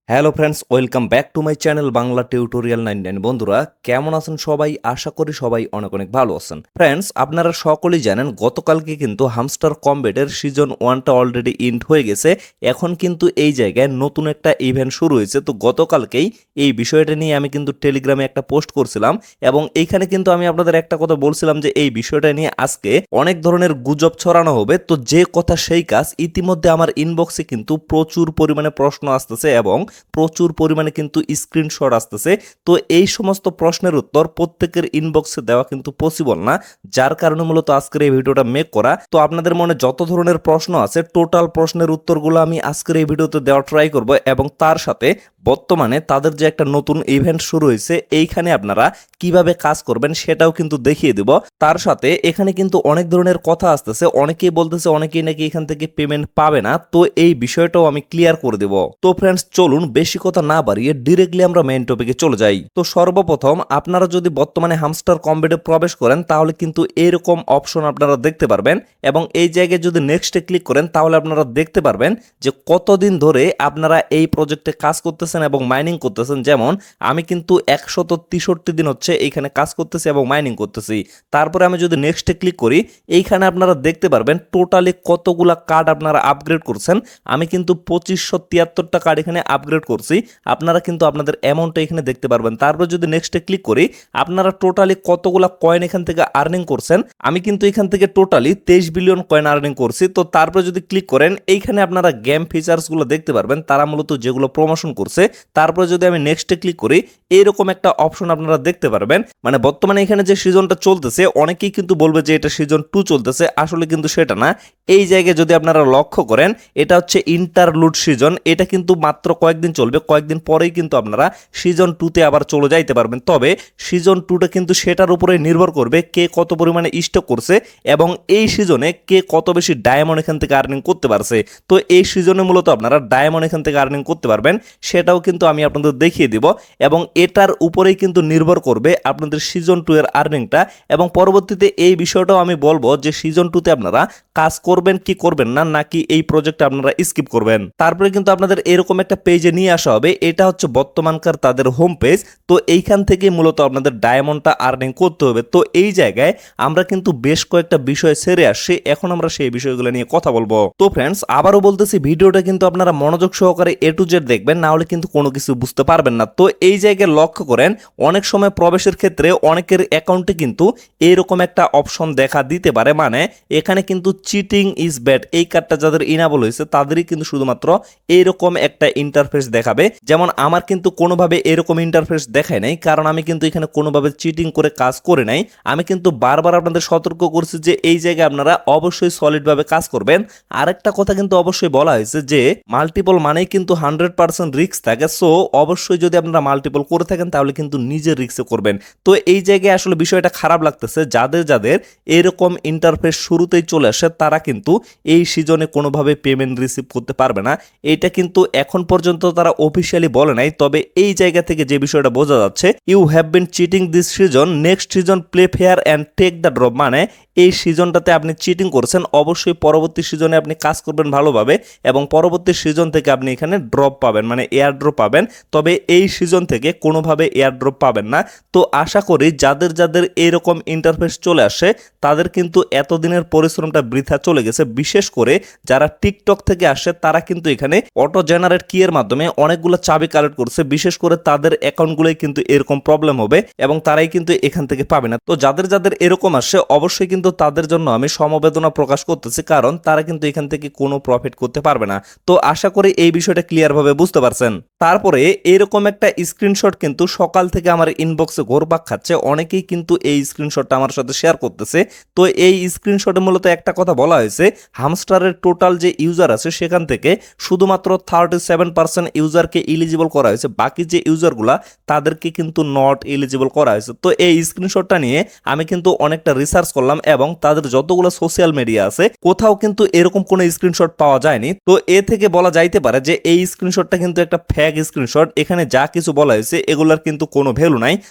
Hello friends, welcome back to my channel Bangla tutorial 99। বন্ধুরা কেমন আছেন সবাই? আশা করি সবাই অনেক অনেক ভালো আছেন। ফ্রেন্ডস, আপনারা সকলেই জানেন গতকালকে কিন্তু হামস্টার কমব্যাটের সিজন 1টা অলরেডি ইন্ড হয়ে গেছে। এখন কিন্তু এই জায়গায় নতুন একটা ইভেন্ট শুরু হয়েছে। তো গতকালকেই এই বিষয়টা নিয়ে আমি কিন্তু টেলিগ্রামে একটা পোস্ট করছিলাম এবং এইখানে কিন্তু আমি আপনাদের একটা কথা বলছিলাম যে এই বিষয়টা নিয়ে আজকে অনেক ধরনের গুজব ছড়ানো হবে। তো যে কথা সেই কাজ, ইতিমধ্যে আমার ইনবক্সে কিন্তু প্রচুর পরিমাণে প্রশ্ন আসতেছে এবং প্রচুর পরিমাণে কিন্তু স্ক্রিনশট আসতেছে। তো এই সমস্ত প্রশ্নের উত্তর প্রত্যেকের ইনবক্সে দেওয়া কিন্তু পসিবল না, যার কারণে মূলত আজকের এই ভিডিওটা মেক করা। তো আপনাদের মনে যত ধরনের প্রশ্ন আছে টোটাল প্রশ্নের উত্তরগুলো আমি আজকের এই ভিডিওতে দেওয়ার ট্রাই করব এবং তার সাথে বর্তমানে তাদের যে একটা নতুন ইভেন্ট শুরু হয়েছে এইখানে আপনারা কিভাবে কাজ করবেন সেটাও কিন্তু দেখিয়ে দিব। তার সাথে এখানে কিন্তু অনেক ধরনের কথা আসতেছে, অনেকেই বলতেছে অনেকেই নাকি এখান থেকে পেমেন্ট পাবে না। তো এই বিষয়টাও আমি ক্লিয়ার করে দেব। তো ফ্রেন্ডস চলুন বেশি কথা না বাড়িয়ে ডিরেক্টলি আমরা মেইন টপিকে চলে যাই। তো সর্বপ্রথম আপনারা যদি বর্তমানে হামস্টার কমব্যাটে প্রবেশ করেন তাহলে কিন্তু এরকম অপশন আপনারা দেখতে পারবেন এবং এই জায়গায় যদি নেক্সটে ক্লিক করেন তাহলে আপনারা দেখতে পারবেন যে কতদিন ধরে আপনারা এই প্রজেক্টে কাজ করতেছেন এবং মাইনিং করতেছেন। যেমন আমি কিন্তু 163 দিন হচ্ছে এইখানে কাজ করতেছি এবং মাইনিং করতেছি। তারপরে আমি যদি নেক্সটে ক্লিক করি এইখানে আপনারা দেখতে পারবেন টোটালি কতগুলা কার্ড আপনারা আপগ্রেড করছেন। আমি কিন্তু 2573টা কার্ড এখানে আপগ্রেড করছি। আপনারা কিন্তু আপনাদের অ্যামাউন্টটা এখানে দেখতে পারবেন। তারপর যদি নেক্সটে ক্লিক করি আপনারা টোটালি কতগুলা কয়েন এখান থেকে আর্নিং করছেন। আমি কিন্তু এখান থেকে টোটালি 23 বিলিয়ন কয়েন আর্নিং করছি। তো তারপর যদি ক্লিক করেন এইখানে আপনারা গেম ফিচার্সগুলো দেখতে পারবেন, তারা মূলত যেগুলো প্রমোশন করছে। তারপর যদি আমি নেক্সটে ক্লিক করি এইরকম একটা অপশন আপনারা দেখতে পারবেন। মানে বর্তমানে এখানে যে সিজনটা চলতেছে অনেকেই কিন্তু বলবে যে এটা সিজন 2 চলতেছে, আসলে কিন্তু সেটা না। এই জায়গায় যদি আপনারা লক্ষ্য করেন এটা হচ্ছে ইন্টারলুড সিজন। এটা কিন্তু মাত্র কয়েকদিন চলবে, কয়েকদিন পরেই কিন্তু আপনারা সিজন 2তে আবার চলে যাইতে পারবেন। তবে সিজন 2টা কিন্তু সেটার উপরে নির্ভর করবে কে কত পরিমাণে স্টক করছে এবং এই সিজনে কে কত বেশি ডায়মন্ড এখান থেকে আর্নিং করতে পারছে। তো এই সিজনে মূলত আপনারা ডায়মন্ড এখান থেকে আর্নিং করতে পারবেন, সেটাও কিন্তু আমি আপনাদের দেখিয়ে দিব এবং এটার উপরেই কিন্তু নির্ভর করবে আপনাদের সিজন 2 এর আর্নিংটা। এবং পরবর্তীতে এই বিষয়টাও আমি বলবো যে সিজন 2তে আপনারা কাজ করবেন কি করবেন না, নাকি এই প্রজেক্টে আপনারা স্কিপ করবেন। তারপরে কিন্তু আপনাদের এরকম একটা পেজে নিয়ে আসা হবে, এটা হচ্ছে বর্তমানকার তাদের হোম পেজ। তো এইখান থেকে মূলত আপনাদের ডায়মন্ডটা আর্নিং করতে হবে। তো এই জায়গায় আমরা কিন্তু বেশ কয়েকটা বিষয় সেরে আসছি, এখন আমরা সেই বিষয়গুলো নিয়ে কথা বলবো। তো ফ্রেন্ডস আবারও বলতেছি ভিডিওটা কিন্তু আপনারা মনোযোগ সহকারে এ টু জেড দেখবেন, না হলে কিন্তু কোনো কিছু বুঝতে পারবেন না। তো এই জায়গায় লক্ষ্য করেন অনেক সময় প্রবেশের ক্ষেত্রে অনেকের অ্যাকাউন্টে কিন্তু এরকম একটা অপশন দেখা দিতে পারে, মানে এখানে কিন্তু চিটিং ইজ ব্যাড এই কার্ডটা যাদের ইনাবল হয়েছে তাদেরই কিন্তু শুধুমাত্র এইরকম একটা ইন্টারফেস দেখাবে। যেমন আমার কিন্তু কোনোভাবে এরকম ইন্টারফেস দেখায় নাই, কারণ আমি কিন্তু এখানে কোনোভাবে চিটিং করে কাজ করে নাই। আমি কিন্তু বারবার আপনাদের সতর্ক করছি যে এই জায়গায় আপনারা অবশ্যই সলিডভাবে কাজ করবেন। আরেকটা কথা কিন্তু অবশ্যই বলা হয়েছে যে মাল্টিপল মানেই কিন্তু 100% রিস্ক থাকে। সো অবশ্যই যদি আপনারা মাল্টিপল করে থাকেন তাহলে কিন্তু নিজের রিস্কে করবেন। তো এই জায়গায় আসলে বিষয়টা খারাপ লাগতেছে, যাদের যাদের এরকম ইন্টারফেস শুরুতেই চলে আসে তারা কিন্তু এই সিজনে কোনোভাবে পেমেন্ট রিসিভ করতে পারবে না। এটা কিন্তু এখন পর্যন্ত তারা অফিসিয়ালি বলে নাই, তবে এই জায়গা থেকে যে বিষয়টা বোঝা যাচ্ছে you have been cheating this season, next season play fair and take the drop. মানে এই সিজনটাতে আপনি চিটিং করছেন, অবশ্যই পরবর্তী সিজনে আপনি কাজ করবেন ভালোভাবে এবং পরবর্তী সিজন থেকে আপনি এখানে ড্রপ পাবেন, মানে এয়ার ড্রপ পাবেন। তবে এই সিজন থেকে কোনোভাবে এয়ার ড্রপ পাবেন না। তো আশা করি যাদের যাদের এরকম ইন্টারফেস চলে আসে তাদের কিন্তু এতদিনের পরিশ্রমটা বৃথা চলে গেছে। বিশেষ করে যারা টিকটক থেকে আসে তারা কিন্তু এখানে অটো জেনারেট কি এর মাধ্যমে অনেকগুলো চাবি কালেক্ট করছে। বিশেষ করে তাদের অ্যাকাউন্টগুলোই কিন্তু এরকম প্রবলেম হবে এবং তারাই কিন্তু এখান থেকে পাবে না। তো যাদের যাদের এরকম আসে অবশ্যই কিন্তু তাদের জন্য আমি সমবেদনা প্রকাশ করতেছি, কারণ তারা কিন্তু এখান থেকে কোনো প্রফিট করতে পারবে না। তো আশা করি এই বিষয়টা ক্লিয়ার ভাবে বুঝতে পারছেন। তারপরে এরকম একটা স্ক্রিনশট কিন্তু সকাল থেকে আমার ইনবক্সে ঘোরপাক খাচ্ছে, অনেকেই কিন্তু এই স্ক্রিনশটটা আমার সাথে শেয়ার করতেছে। তো এই স্ক্রিনশটে মূলত একটা কথা বলা হয়েছে, হামস্টারের টোটাল যে ইউজার আছে সেখান থেকে শুধুমাত্র 37% ইউজারকে এলিজিবল করা হয়েছে, বাকি যে ইউজারগুলা তাদেরকে কিন্তু নট এলিজিবল করা হয়েছে। তো এই স্ক্রিনশটটা নিয়ে আমি কিন্তু অনেকটা রিসার্চ করলাম এবং তাদের যতগুলো সোশ্যাল মিডিয়া আছে কোথাও কিন্তু এরকম কোনো স্ক্রিনশট পাওয়া যায়নি। তো এ থেকে বলা যাইতে পারে যে এই স্ক্রিনশটটা কিন্তু একটা ফেক স্ক্রিনশট, এখানে যা কিছু বলা হয়েছে এগুলার কিন্তু কোনো ভ্যালু নাই।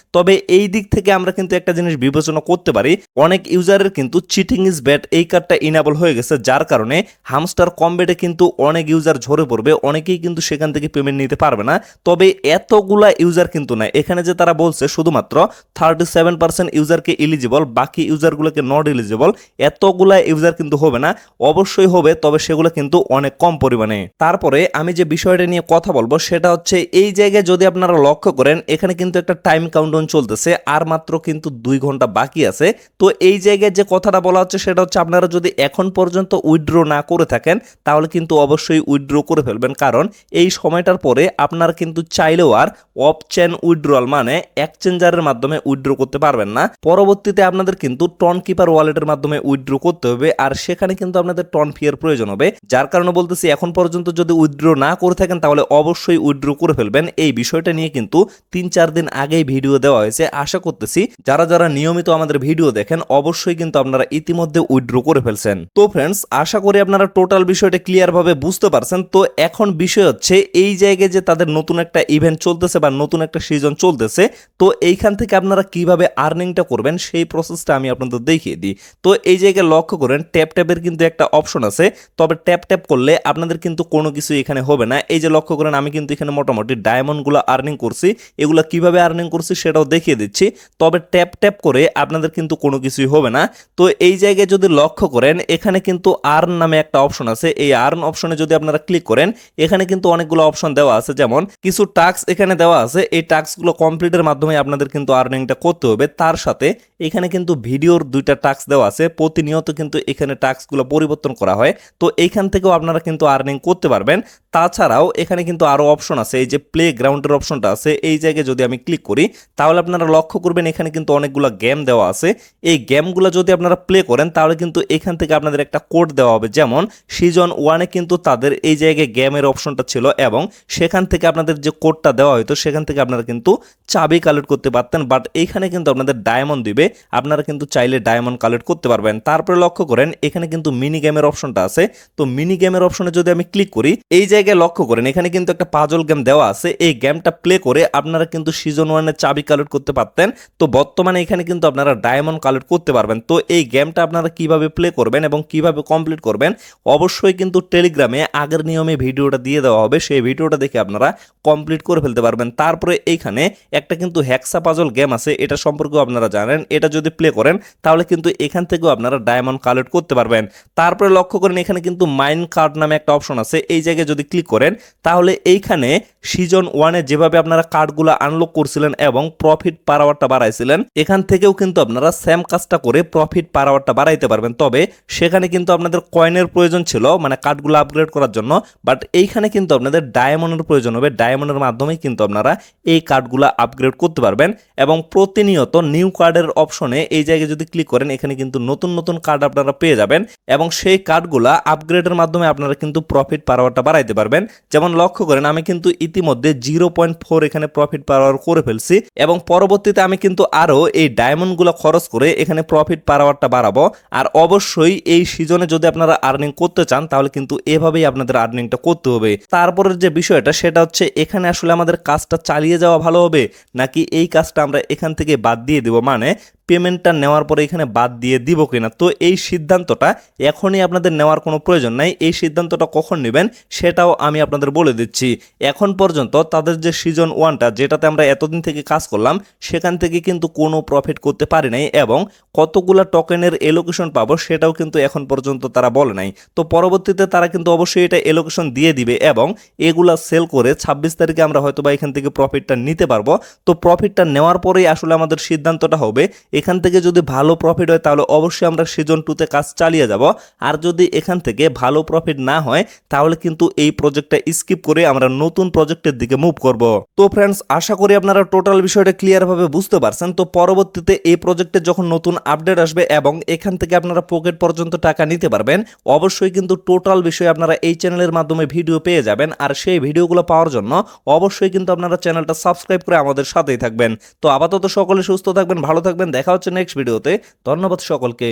তবে এই দিক থেকে আমরা কিন্তু একটা জিনিস বিবেচনা করতে পারি, অনেক ইউজারের কিন্তু চিটিং ইজ ব্যাড এই কার্ডটা ইনেবল হয়ে গেছে, যার কারণে হামস্টার কমবেটে কিন্তু অনেক ইউজার ঝরে পড়বে, অনেকেই কিন্তু সেখান থেকে পেমেন্ট নিতে পারবে না। তবে এতগুলা ইউজার কিন্তু না, এখানে যে তারা বলছে শুধুমাত্র 37% ইউজারকে এলিজিবল, বাকি ইউজারগুলোকে নট এলিজিবল, এতগুলা ইউজার কিন্তু হবে না, অবশ্যই হবে, তবে সেগুলো কিন্তু অনেক কম পরিমাণে। তারপরে আমি যে বিষয়টা নিয়ে কথা বলবো সেটা হচ্ছে এই জায়গায় যদি আপনারা লক্ষ্য করেন এখানে কিন্তু একটা টাইম কাউন্টডাউন চলতেছে, আর মাত্র কিন্তু 2 ঘন্টা বাকি আছে। তো এই জায়গায় যে কথাটা বলা হচ্ছে সেটা হচ্ছে আপনারা যদি এখন পর্যন্ত উইথড্র না করে থাকেন তাহলে কিন্তু অবশ্যই উইথড্র করে ফেলবেন, কারণ এই সময়টার পরে আপনারা কিন্তু চাইলেও আর অফ চেন উইথড্রয়াল মানে এক্সচেঞ্জারের মাধ্যমে উইথড্র করতে পারবেন না। পরবর্তীতে আপনাদের কিন্তু টন কিপার ওয়ালেটের মাধ্যমে উইথড্র করতে হবে, আর সেখানে কিন্তু আপনাদের টন ফি এর প্রয়োজন হবে। যার কারণে বলতেছি এখন পর্যন্ত যদি উইথড্র না করে থাকেন তাহলে অবশ্যই উইথড্র করে ফেলবেন। এই বিষয়টা নিয়ে কিন্তু 3-4 দিন আগেই ভিডিও দেওয়া হয়েছে, আশা করতেছি যারা যারা নিয়মিত আমাদের ভিডিও দেখেন অবশ্যই কিন্তু আপনারা ইতিমধ্যে উইথড্র করে ফেলছেন। তো ফ্রেন্ডস, আশা করি আপনারা টোটাল বিষয়টা ক্লিয়ার ভাবে বুঝতে পারছেন। তো এখন বিষয় হচ্ছে এই জায়গায় যে তাদের নতুন একটা ইভেন্ট চলতেছে বা নতুন একটা সিজন চলতেছে, তো এইখান থেকে আপনারা কিভাবে আর্নিংটা করবেন সেই প্রসেসটা আমি আপনাদের দেখিয়ে দিই। তো এই জায়গায় লক্ষ্য করেন ট্যাপ ট্যাপের কিন্তু একটা অপশন আছে, তবে ট্যাপ ট্যাপ করলে আপনাদের কিন্তু কোনো কিছু এখানে হবে না। এই যে লক্ষ্য করেন আমি কিন্তু এখানে মোটামুটি ডায়মন্ডগুলো আর্নিং করছি, এগুলো কিভাবে আর্নিং করছি সেটাও দেখিয়ে দিচ্ছি, তবে ট্যাপ ট্যাপ করে আপনাদের কিন্তু কোনো কিছুই হবে না। তো এই জায়গায় যদি লক্ষ্য করেন এখানে কিন্তু আর্ন নামে একটা অপশন আছে, এই আর্ন অপশনে যদি আপনারা ক্লিক করেন এখানে কিন্তু অনেকগুলো অপশন দেওয়া আছে, যেমন কিছু টাস্ক এখানে দেওয়া আছে, এই টাস্কগুলো কমপ্লিটের মাধ্যমে আপনাদের কিন্তু আর্নিংটা করতে হবে। তার সাথে এখানে কিন্তু ভিডিওর 2টা টাস্ক দেওয়া আছে, প্রতিনিয়ত কিন্তু এখানে টাস্কগুলো পরিবর্তন করা হয়, তো এইখান থেকেও আপনারা কিন্তু আর্নিং করতে পারবেন। তাছাড়াও এখানে কিন্তু আরো অপশন আছে, এই যে প্লে গ্রাউন্ডের অপশনটা আছে, এই জায়গায় যদি আমি ক্লিক করি তাহলে আপনারা লক্ষ্য করবেন এখানে কিন্তু অনেকগুলো গেম দেওয়া আছে। এই গেমগুলো যদি আপনারা প্লে করেন তাহলে কিন্তু এখান থেকে আপনাদের একটা কোড দেওয়া হবে, যেমন সিজন 1-এ কিন্তু তাদের এই জায়গায় গেমের অপশনটা ছিল এবং সেখান থেকে আপনাদের যে কোডটা দেওয়া হতো সেখান থেকে আপনারা কিন্তু চাবি কালেক্ট করতে পারতেন, বাট এইখানে কিন্তু আপনাদের ডায়মন্ড দিবে, আপনারা কিন্তু চাইলে ডায়মন্ড কালেক্ট করতে পারবেন। তারপরে লক্ষ্য করেন এখানে কিন্তু মিনি গেমের অপশনটা আছে, তো মিনি গেমের অপশনে যদি আমি ক্লিক করি এই জায়গায় লক্ষ্য করেন এখানে কিন্তু একটা পাজল গেম দেওয়া আছে, এই গেমটা প্লে করে আপনারা কিন্তু সিজন 1-এর চাবি কালেক্ট করতে পারতেন, তো বর্তমানে এখানে কিন্তু আপনারা ডায়মন্ড কালেক্ট করতে পারবেন। তো এই গেমটা আপনারা কিভাবে প্লে করবেন এবং কিভাবে কমপ্লিট করবেন অবশ্যই কিন্তু টেলিগ্রামে আগের নিয়মে ভিডিওটা দিয়ে দেওয়া হবে, সেই ভিডিওটা দেখে আপনারা কমপ্লিট করে ফেলতে পারবেন। তারপরে এইখানে একটা কিন্তু হ্যাক্সা পাজল গেম আছে, এটা সম্পর্কেও আপনারা জানেন, এটা যদি প্লে করেন তাহলে কিন্তু এখান থেকেও আপনারা ডায়মন্ড কালেক্ট করতে পারবেন। তারপরে লক্ষ্য করেন এখানে কিন্তু মাইন কার্ড নামে একটা অপশন আছে, এই জায়গায় যদি ক্লিক করেন তাহলে এইখানে সিজন 1-এ যেভাবে আপনারা কার্ডগুলো আনলক করছিলেন এবং প্রফিট পার আওয়ারটা বাড়াইছিলেন এখান থেকেও কিন্তু আপনারা সেম কাজটা করে প্রফিট পার আওয়ারটা বাড়াইতে পারবেন। তবে সেখানে কিন্তু আপনাদের কয়েনের প্রয়োজন ছিল মানে কার্ডগুলো আপগ্রেড করার জন্য, বাট এইখানে কিন্তু আপনাদের ডায়মন্ডের প্রয়োজন হবে, ডায়মন্ডের মাধ্যমে কিন্তু আপনারা এই কার্ডগুলো আপগ্রেড করতে পারবেন। এবং প্রতিনিয়ত নিউ কার্ডের অপশনে এই জায়গায় যদি ক্লিক করেন এখানে কিন্তু নতুন নতুন কার্ড আপনারা পেয়ে যাবেন এবং সেই কার্ডগুলো আপগ্রেডের মাধ্যমে আপনারা কিন্তু প্রফিট পার আওয়ারটা বাড়াইতে পারবেন। যেমন লক্ষ্য করেন আমি কিন্তু ইতিমধ্যে 0.4 এখানে প্রফিট পার আওয়ার করে ফেলছি এবং পরবর্তীতে আমি কিন্তু আরো এই ডায়মন্ডগুলো খরচ করে এখানে প্রফিট পার আওয়ারটা বাড়াবো। আর অবশ্যই এই সিজনে যদি আপনারা আর্নিং করতে চান তাহলে কিন্তু এভাবেই আপনাদের আর্নিংটা করতে হবে। তারপরের যে বিষয়টা সেটা হচ্ছে এখানে আসলে আমাদের কাজটা চালিয়ে যাওয়া ভালো হবে নাকি এই কাজটা আমরা এখান থেকে বাদ দিয়ে দেব, মানে পেমেন্টটা নেওয়ার পরে এখানে বাদ দিয়ে দিব কিনা। তো এই সিদ্ধান্তটা এখনই আপনাদের নেওয়ার কোনো প্রয়োজন নাই, এই সিদ্ধান্তটা কখন নেবেন সেটাও আমি আপনাদের বলে দিচ্ছি। এখন পর্যন্ত তাদের যে সিজন 1টা যেটাতে আমরা এতদিন থেকে কাজ করলাম সেখান থেকে কিন্তু কোনো প্রফিট করতে পারি নাই এবং কতগুলো টোকেনের এলোকেশন পাবো সেটাও কিন্তু এখন পর্যন্ত তারা বলে নাই। তো পরবর্তীতে তারা কিন্তু অবশ্যই এটা এলোকেশন দিয়ে দিবে এবং এগুলা সেল করে 26 তারিখে আমরা হয়তো বা এখান থেকে প্রফিটটা নিতে পারবো। তো প্রফিটটা নেওয়ার পরেই আসলে আমাদের সিদ্ধান্তটা হবে, এখান থেকে যদি ভালো প্রফিট হয় তাহলে অবশ্যই আমরা সিজন 2-তে কাজ চালিয়ে যাব, আর যদি এখান থেকে ভালো প্রফিট না হয় তাহলে কিন্তু এই প্রজেক্টটা স্কিপ করে আমরা নতুন প্রজেক্টের দিকে মুভ করব। তো ফ্রেন্ডস, আশা করি আপনারা টোটাল বিষয়টা ক্লিয়ারভাবে বুঝতে পারছেন। তো পরবর্তীতে এই প্রজেক্টে যখন নতুন আপডেট আসবে এবং এখান থেকে আপনারা পকেট পর্যন্ত টাকা নিতে পারবেন, অবশ্যই কিন্তু টোটাল বিষয়ে আপনারা এই চ্যানেলের মাধ্যমে ভিডিও পেয়ে যাবেন। আর সেই ভিডিওগুলো পাওয়ার জন্য অবশ্যই কিন্তু আপনারা চ্যানেলটা সাবস্ক্রাইব করে আমাদের সাথেই থাকবেন। তো আপাতত সকলে সুস্থ থাকবেন, ভালো থাকবেন, দেখা হচ্ছে নেক্সট ভিডিওতে। ধন্যবাদ সকলকে।